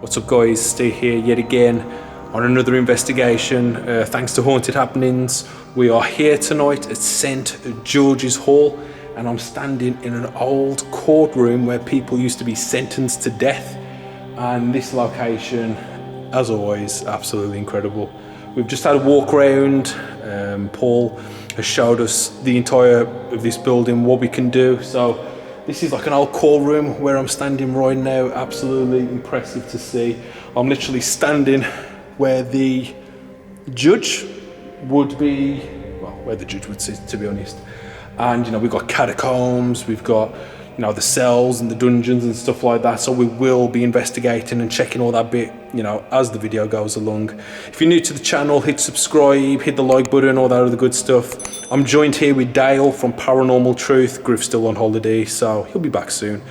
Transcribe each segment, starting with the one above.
What's up guys, Steve here yet again on another investigation. Thanks to Haunted Happenings. We are here tonight at St George's Hall and I'm standing in an old courtroom where people used to be sentenced to death, and this location, as always, absolutely incredible. We've just had a walk around. Paul has showed us the entire of this building, what we can do. So this is like an old courtroom where I'm standing right now. Absolutely impressive to see. I'm literally standing where the judge would be, well, where the judge would sit, to be honest. And you know, we've got catacombs, we've got, you know, the cells and the dungeons and stuff like that. So we will be investigating and checking all that bit, you know, as the video goes along. If you're new to the channel, hit subscribe, hit the like button, all that other good stuff. I'm joined here with Dale from Paranormal Truth. Griff's still on holiday, so he'll be back soon.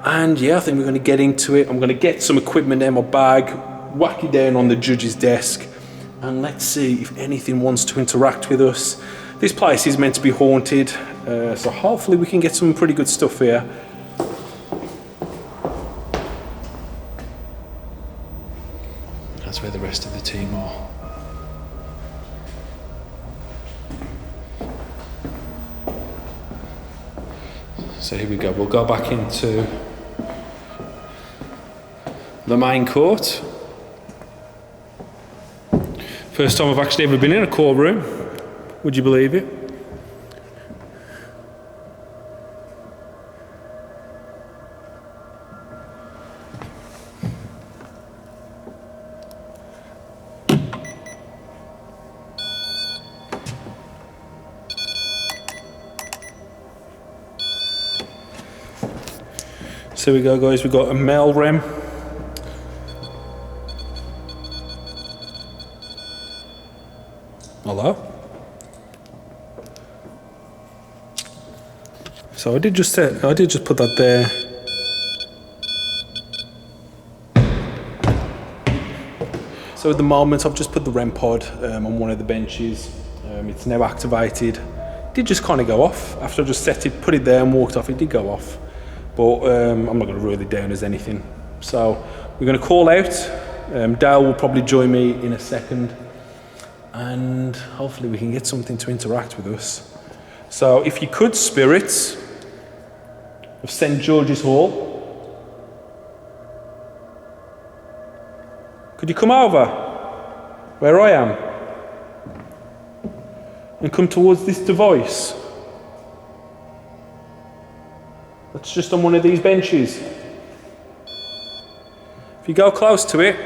And yeah, I think we're going to get into it. I'm going to get some equipment in my bag, whack it down on the judge's desk, and let's see if anything wants to interact with us. This place is meant to be haunted, so hopefully we can get some pretty good stuff here. That's where the rest of the team are. So here we go, we'll go back into the main court. First time I've actually ever been in a courtroom, would you believe it? So here we go guys, we've got a mail rem. Hello? So I did just put that there. So at the moment I've just put the REM pod on one of the benches. It's now activated. It did just kind of go off. After I just set it, put it there and walked off, it did go off. But I'm not going to rule it down as anything. So we're going to call out. Dale will probably join me in a second. And hopefully we can get something to interact with us. So if you could, spirits of St George's Hall, could you come over where I am and come towards this device that's just on one of these benches? If you go close to it,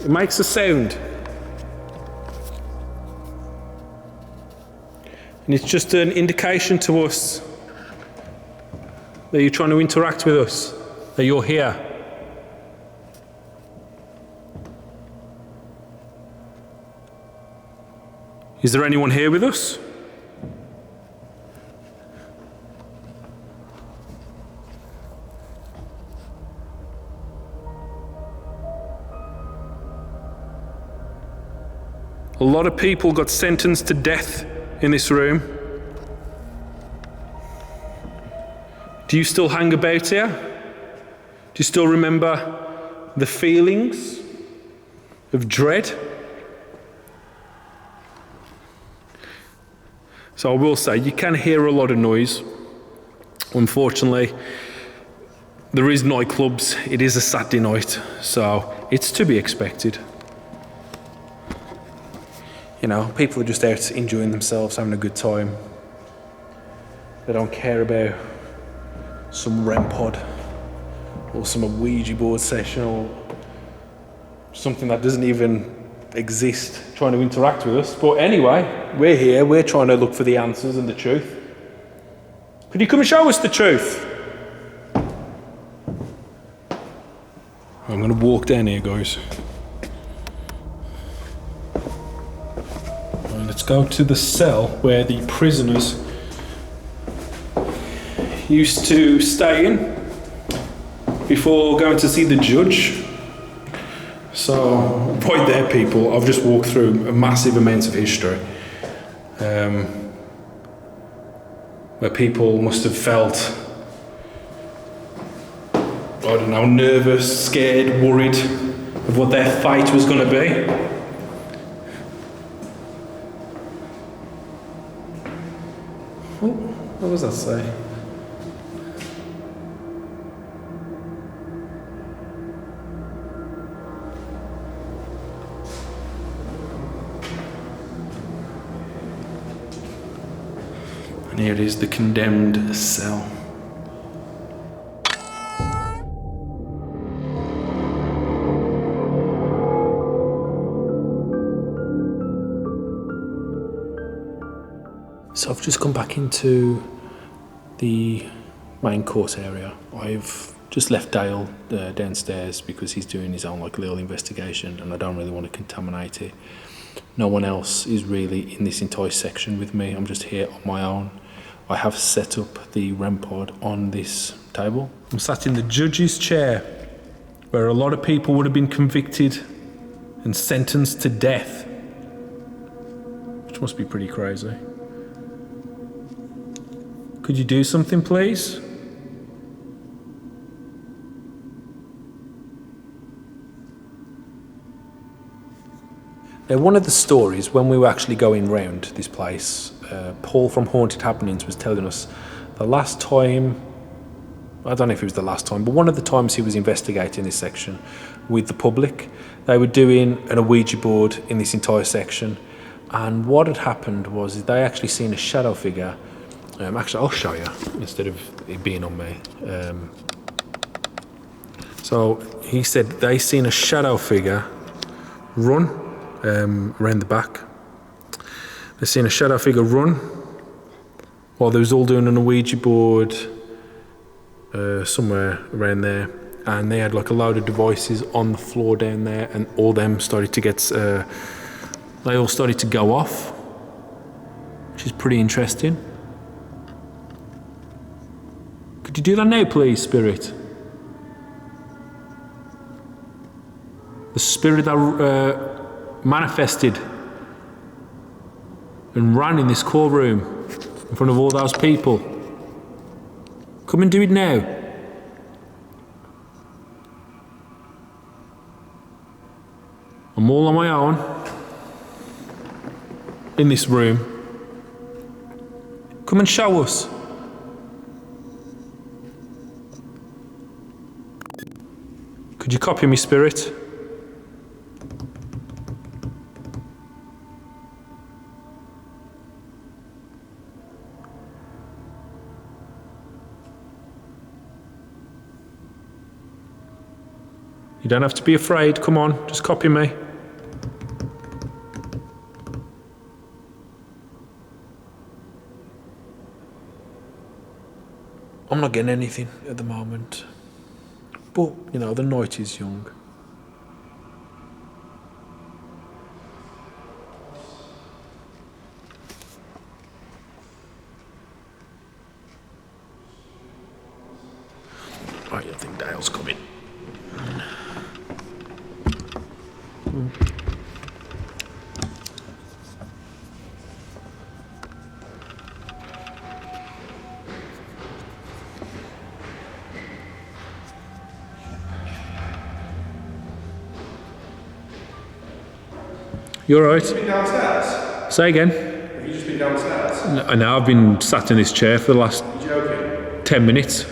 it makes a sound. And it's just an indication to us that you're trying to interact with us, that you're here. Is there anyone here with us? A lot of people got sentenced to death in this room. Do you still hang about here? Do you still remember the feelings of dread? So I will say, you can hear a lot of noise. Unfortunately, there is nightclubs, it is a Saturday night, so it's to be expected. You know, people are just out enjoying themselves, having a good time. They don't care about some REM pod or some Ouija board session or something that doesn't even exist trying to interact with us. But anyway, we're here, we're trying to look for the answers and the truth. Could you come and show us the truth? I'm going to walk down here, guys. Let's go to the cell where the prisoners used to stay in before going to see the judge. So, right there, people, I've just walked through a massive amount of history where people must have felt I don't know, nervous, scared, worried of what their fate was going to be. Oh, what was that say? And here is the condemned cell. So I've just come back into the main court area. I've just left Dale downstairs because he's doing his own like little investigation and I don't really want to contaminate it. No one else is really in this entire section with me. I'm just here on my own. I have set up the REM pod on this table. I'm sat in the judge's chair where a lot of people would have been convicted and sentenced to death, which must be pretty crazy. Could you do something, please? Now, one of the stories, when we were actually going round this place, Paul from Haunted Happenings was telling us the last time, I don't know if it was the last time, but one of the times he was investigating this section with the public, they were doing an Ouija board in this entire section. And what had happened was they actually seen a shadow figure. Actually, I'll show you instead of it being on me. So he said they seen a shadow figure run around the back. They seen a shadow figure run while they was all doing an Ouija board somewhere around there, and they had like a load of devices on the floor down there, and all them started to get. They all started to go off, which is pretty interesting. Could you do that now, please, spirit? The spirit that manifested and ran in this courtroom in front of all those people. Come and do it now. I'm all on my own in this room. Come and show us. Could you copy me, spirit? You don't have to be afraid. Come on, just copy me. I'm not getting anything at the moment. But, you know, the night is young. Right, I think Dale's coming. You alright? Have you been downstairs? Say again? Have you just been downstairs? No, I've been sat in this chair for the last You're joking? 10 minutes.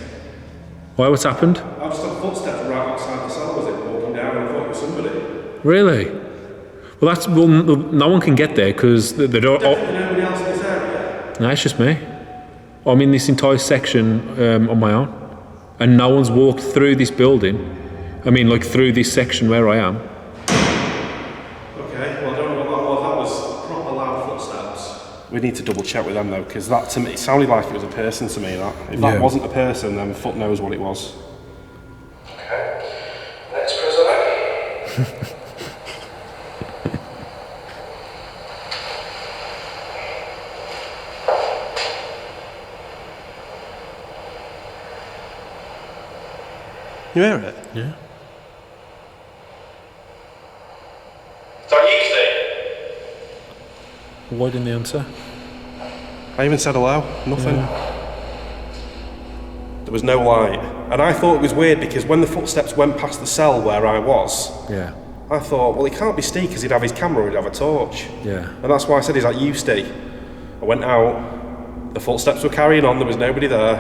Why, what's happened? I just had footsteps right outside the cell, was it? Walking down, and I thought it was somebody. Really? Well, no one can get there because they don't. Definitely nobody else in this area? No, it's just me. I'm in this entire section on my own, and no one's walked through this building. I mean, like through this section where I am. Okay, well I don't know what that was. That was proper loud footsteps. We need to double check with them though, because that to me, it sounded like it was a person to me. That if that wasn't a person, then Foot knows what it was. Okay, next prisoner. You hear it? Yeah. Is that you, Steve? Why didn't they answer? I even said hello. Nothing. There was no light. And I thought it was weird because when the footsteps went past the cell where I was, Yeah. I thought, well, it can't be Steve because he'd have his camera, he'd have a torch. Yeah. And that's why I said, he's like, you, Steve. I went out, the footsteps were carrying on, there was nobody there.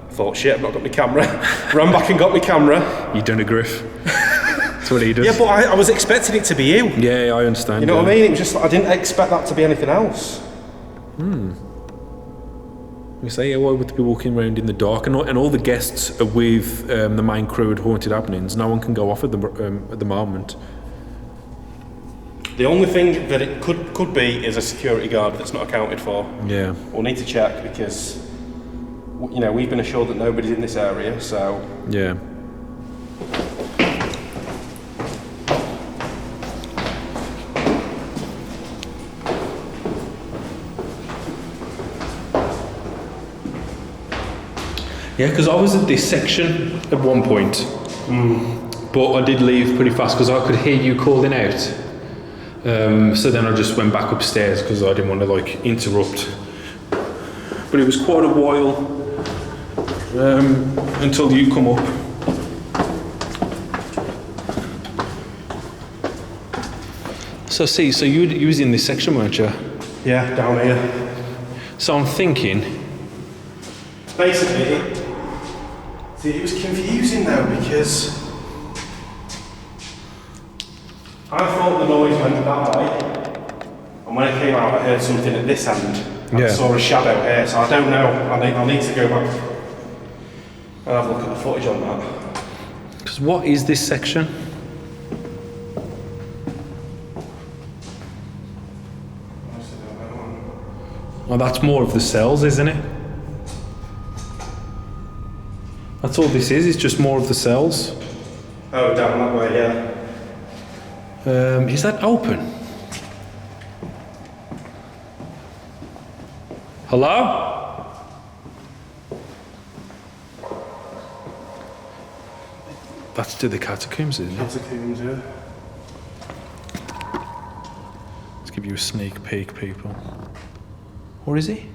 I thought, shit, I've not got my camera. Ran back and got my camera. You done a griff. That's what he does. Yeah, but I was expecting it to be you. Yeah, I understand. You know what I mean? It was just, I didn't expect that to be anything else. We say, yeah, why would they be walking around in the dark? And all the guests are with the main crew at Haunted Happenings. No one can go off at the moment. The only thing that it could be is a security guard that's not accounted for. Yeah. We'll need to check because, you know, we've been assured that nobody's in this area, so... Yeah. Yeah, because I was at this section at one point, but I did leave pretty fast because I could hear you calling out. So then I just went back upstairs because I didn't want to like interrupt. But it was quite a while until you come up. So you was in this section, weren't you? Yeah, down here. So I'm thinking. Basically, it was confusing though because I thought the noise went that way, and when I came out I heard something at this end. I saw a shadow here, so I don't know. I need to go back and have a look at the footage on that. Because what is this section? Oh, that's more of the cells, isn't it? That's all this is just more of the cells. Oh, down that way, yeah. Is that open? Hello? That's to the catacombs, isn't it? Catacombs, yeah. Let's give you a sneak peek, people. Or is he?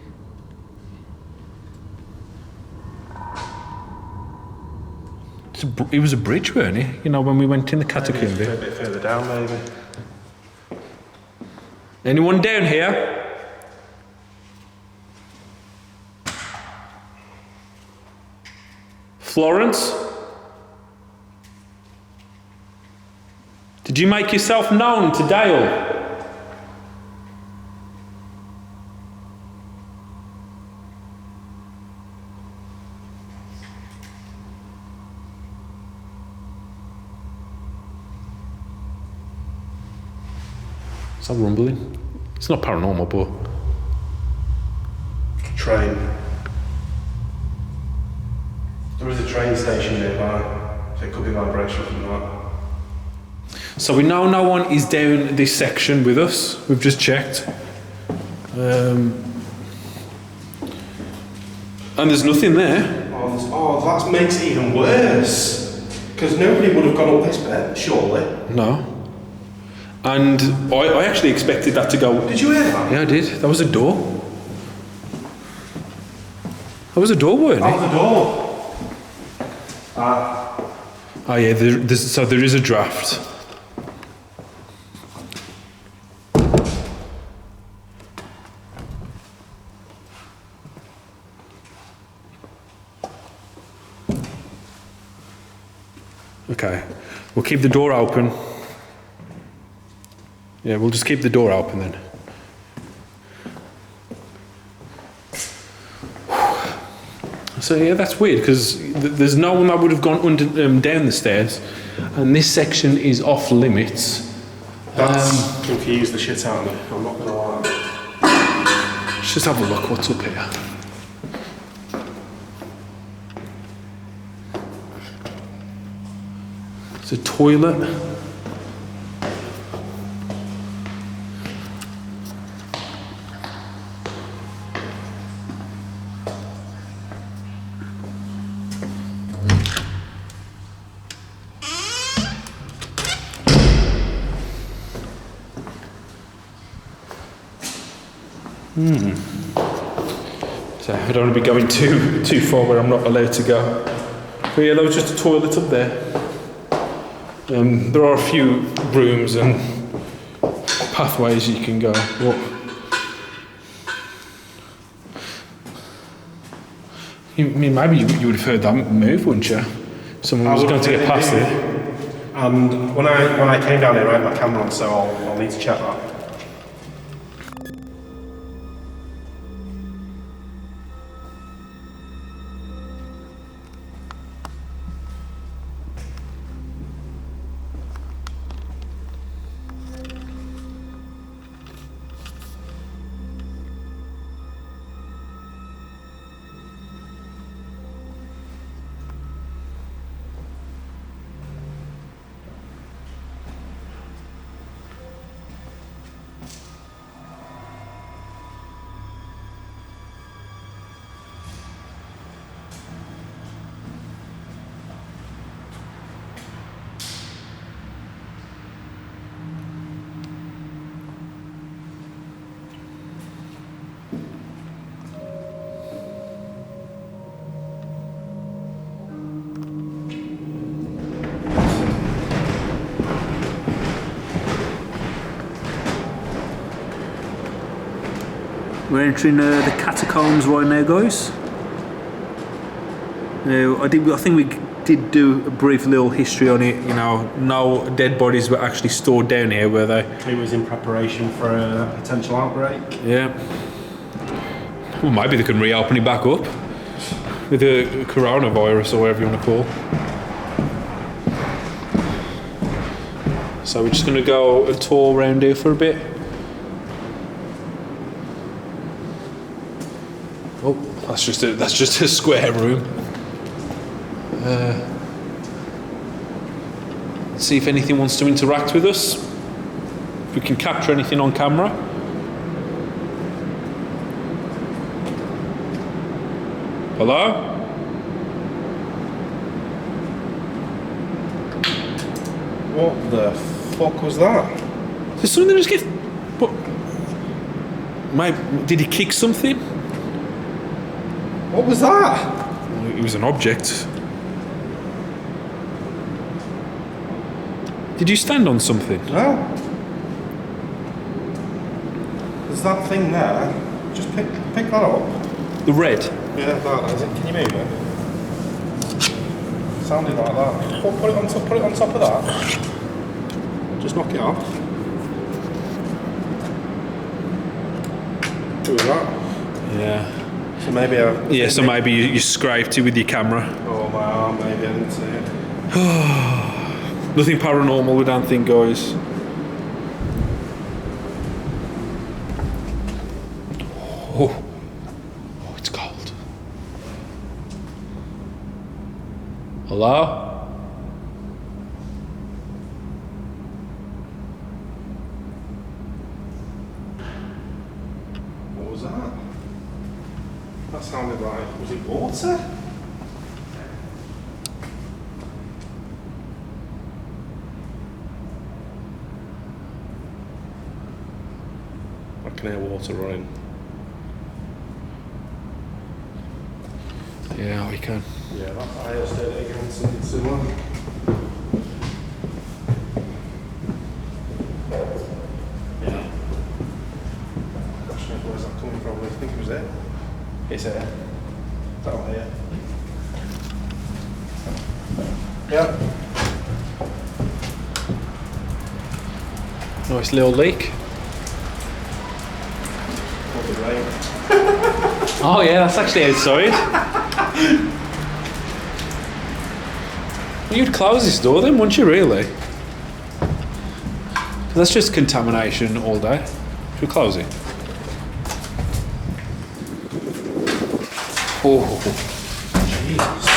It was a bridge, weren't it? You know, when we went in the catacomb bit. A bit further down, maybe. Anyone down here? Florence? Did you make yourself known to Dale? Is that rumbling? It's not paranormal, but... Train. There is a train station nearby, so it could be vibration from that. So we know no one is down this section with us. We've just checked. And there's nothing there. Oh, that makes it even worse. Because nobody would have gone up this bit, surely. No. And I actually expected that to go... Did you hear that? Yeah, I did. That was a door. That was a door, weren't it? Oh, the door. Oh yeah, so there is a draft. Okay, we'll keep the door open. Yeah, we'll just keep the door open then. So yeah, that's weird because there's no one that would have gone down the stairs, and this section is off limits. That's confused the shit out of me, I'm not gonna lie. Let's just have a look what's up here. It's a toilet. So I don't want to be going too far where I'm not allowed to go. But yeah, there was just a toilet up there. There are a few rooms and pathways you can go. What? I mean, maybe you would have heard that move, wouldn't you? Someone was going to get past it. And when I came down here, I had my camera on, so I'll need to check that. We're entering the Catacombs right now, guys. Now, I think we did do a brief little history on it. You know, no dead bodies were actually stored down here, were they? It was in preparation for a potential outbreak. Yeah. Well, maybe they can reopen it back up with the coronavirus or whatever you want to call. So we're just going to go a tour around here for a bit. Oh, that's just a square room. Let's see if anything wants to interact with us. If we can capture anything on camera. Hello? What the fuck was that? Did something just get... What? Did he kick something? What was that? It was an object. Did you stand on something? No. There's that thing there. Just pick that up. The red? Yeah, that is it. Can you move it? Sounded like that. Put it on top of that. Just knock it off. Who was that? Yeah. So maybe maybe you scraped it with your camera. Oh my arm, maybe I didn't see it. Nothing paranormal, we don't think, guys. Oh, it's cold. Hello? What was that? That sounded like, was it water? I can hear water running. Yeah, we can. Yeah, that's I just did it again, something similar. Yeah. Question is, where's that coming from? I think it was there. It's here. Down here. Yeah. Nice little leak. Rain. Oh yeah, that's actually outside. You'd close this door then, wouldn't you, really? That's just contamination all day. Should we close it? Oh. Jesus.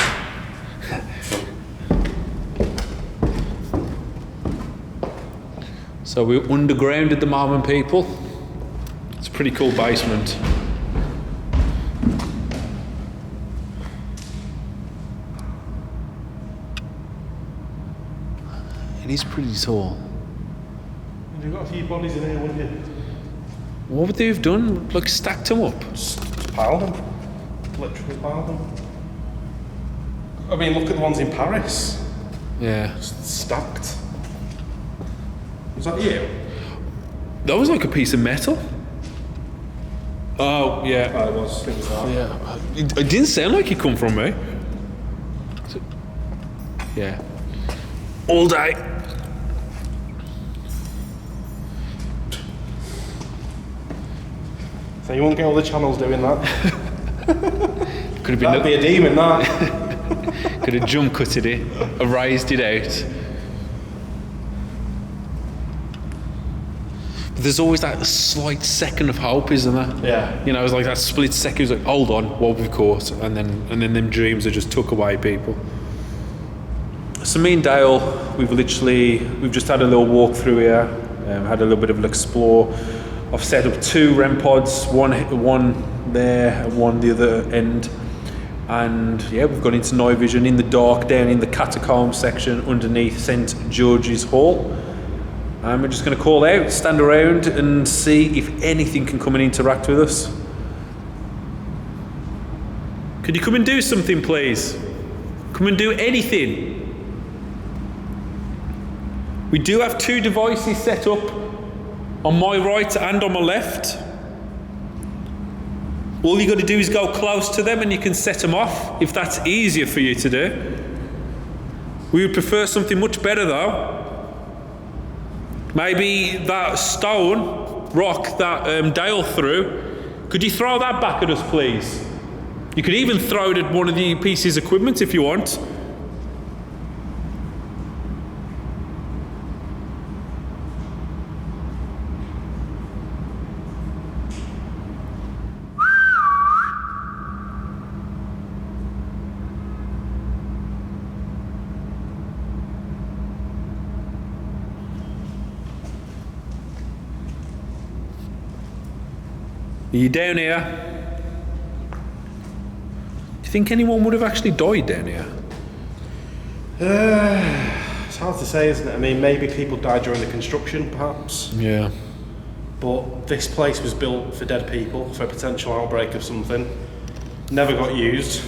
So we're underground at the moment, people. It's a pretty cool basement. It is pretty tall. You've got a few bodies in here, wouldn't you? What would they have done? Like stacked them up? Just piled them. Literally piled them. I mean, look at the ones in Paris. Yeah. Stacked. Was that you? That was like a piece of metal. Oh, yeah. Oh, it was that. Yeah. It didn't sound like it come from me. Yeah. All day. So you won't get all the channels doing that. Could have been. That'd be a demon, that. Could have jump cutted it, erased it out. But there's always that slight second of hope, isn't there? Yeah. You know, it's like that split second. It's like, hold on, what we've caught, and then them dreams are just took away, people. So me and Dale, we've just had a little walk through here, had a little bit of an explore. I've set up 2 REM pods, one there and one the other end. And yeah, we've gone into night vision in the dark down in the Catacombs section underneath St. George's Hall. And we're just going to call out, stand around and see if anything can come and interact with us. Could you come and do something, please? Come and do anything. We do have 2 devices set up on my right and on my left. All you got to do is go close to them and you can set them off, if that's easier for you to do. We would prefer something much better though. Maybe that stone rock that Dale threw, could you throw that back at us, please? You could even throw it at one of the pieces of equipment if you want. Are you down here? Do you think anyone would have actually died down here? It's hard to say, isn't it? I mean, maybe people died during the construction, perhaps. Yeah. But this place was built for dead people, for a potential outbreak of something. Never got used,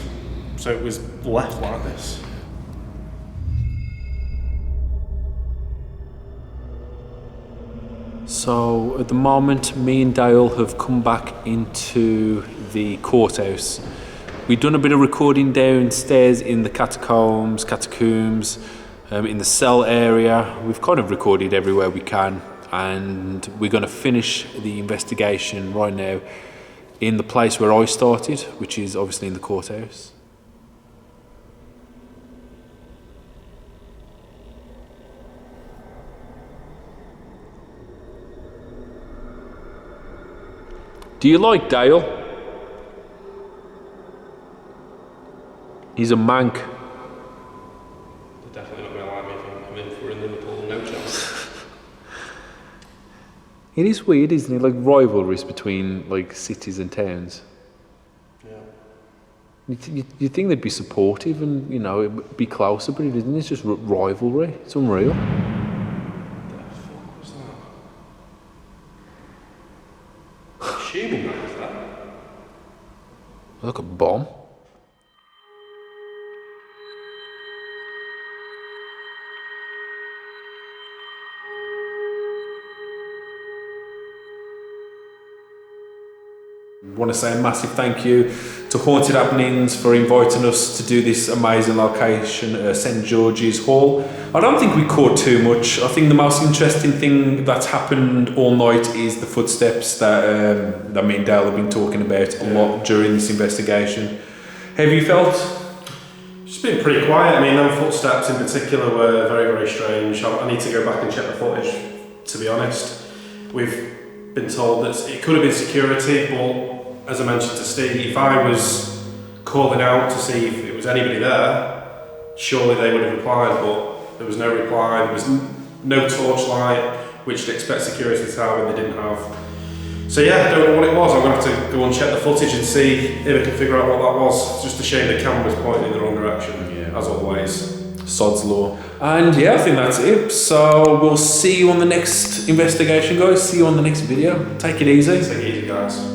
so it was left like this. So at the moment, me and Dale have come back into the courthouse. We've done a bit of recording downstairs in the catacombs, in the cell area. We've kind of recorded everywhere we can, and we're going to finish the investigation right now in the place where I started, which is obviously in the courthouse. Do you like Dale? He's a mank. They're definitely not going to like me if we're in Liverpool, no chance. It is weird, isn't it? Like rivalries between like cities and towns. Yeah. You'd think they'd be supportive and, you know, it'd be closer, but it isn't. It's just rivalry. It's unreal. What the fuck was that? Assuming that was that. Like a bomb. I want to say a massive thank you to Haunted Happenings for inviting us to do this amazing location, St. George's Hall. I don't think we caught too much. I think the most interesting thing that's happened all night is the footsteps that me and Dale have been talking about a lot during this investigation. Have you felt? It's been pretty quiet. I mean, them footsteps in particular were very, very strange. I need to go back and check the footage, to be honest. We've been told that it could have been security, but as I mentioned to Steve, if I was calling out to see if it was anybody there, surely they would have replied, but there was no reply. There was no torchlight, which you'd expect security to have, and they didn't have. So yeah, I don't know what it was. I'm going to have to go and check the footage and see if I can figure out what that was. It's just a shame the camera was pointing in the wrong direction, as always. Sod's law. And yeah, I think that's it. So we'll see you on the next investigation, guys. See you on the next video. Take it easy. Take it easy, guys.